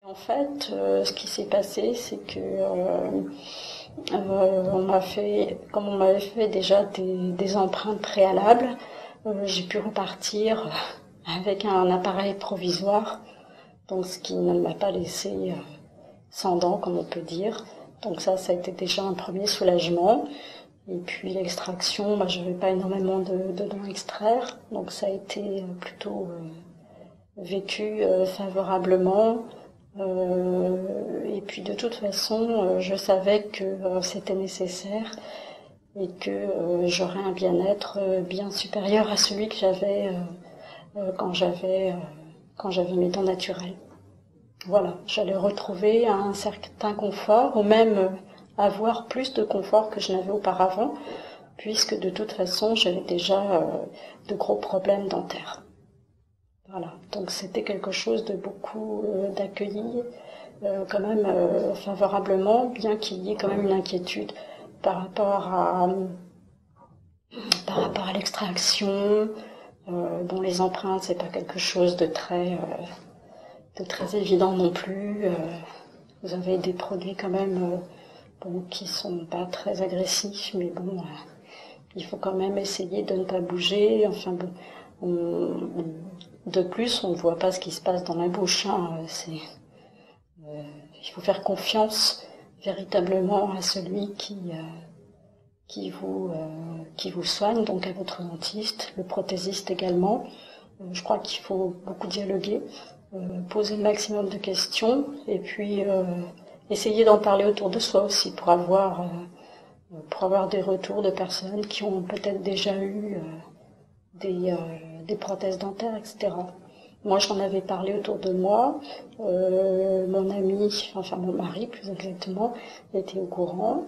En fait, ce qui s'est passé, c'est que comme on m'avait fait déjà des empreintes préalables, j'ai pu repartir avec un appareil provisoire, donc ce qui ne m'a pas laissé sans dents, comme on peut dire. Donc ça a été déjà un premier soulagement. Et puis l'extraction, je n'avais pas énormément de dents à extraire, donc ça a été plutôt vécu favorablement. Et puis de toute façon, je savais que c'était nécessaire et que j'aurais un bien-être bien supérieur à celui que j'avais quand j'avais mes dents naturelles. Voilà, j'allais retrouver un certain confort, ou même avoir plus de confort que je n'avais auparavant, puisque de toute façon j'avais déjà de gros problèmes dentaires. Voilà, donc c'était quelque chose de beaucoup d'accueilli quand même favorablement, bien qu'il y ait quand même une inquiétude par rapport à l'extraction. Bon, les empreintes, c'est pas quelque chose de très évident non plus. Vous avez des produits quand même qui sont pas très agressifs, mais bon, il faut quand même essayer de ne pas bouger. Enfin bon, de plus, on ne voit pas ce qui se passe dans la bouche. Il faut faire confiance véritablement à celui qui vous soigne, donc à votre dentiste, le prothésiste également. Je crois qu'il faut beaucoup dialoguer, poser le maximum de questions et puis essayer d'en parler autour de soi aussi pour avoir des retours de personnes qui ont peut-être déjà eu des prothèses dentaires, etc. Moi, j'en avais parlé autour de moi. Mon ami, enfin mon mari plus exactement, était au courant.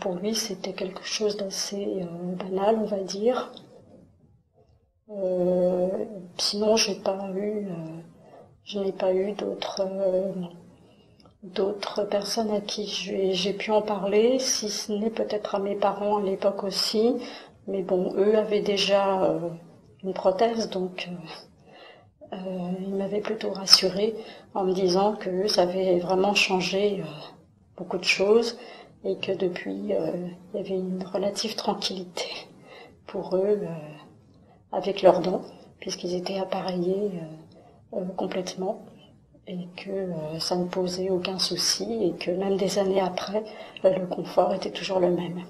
Pour lui, c'était quelque chose d'assez banal, on va dire. Sinon, je n'ai pas eu d'autres personnes à qui j'ai pu en parler, si ce n'est peut-être à mes parents à l'époque aussi. Mais bon, eux avaient déjà une prothèse, donc ils m'avaient plutôt rassurée en me disant que ça avait vraiment changé beaucoup de choses et que depuis, il y avait une relative tranquillité pour eux avec leurs dents, puisqu'ils étaient appareillés complètement et que ça ne posait aucun souci et que même des années après, le confort était toujours le même.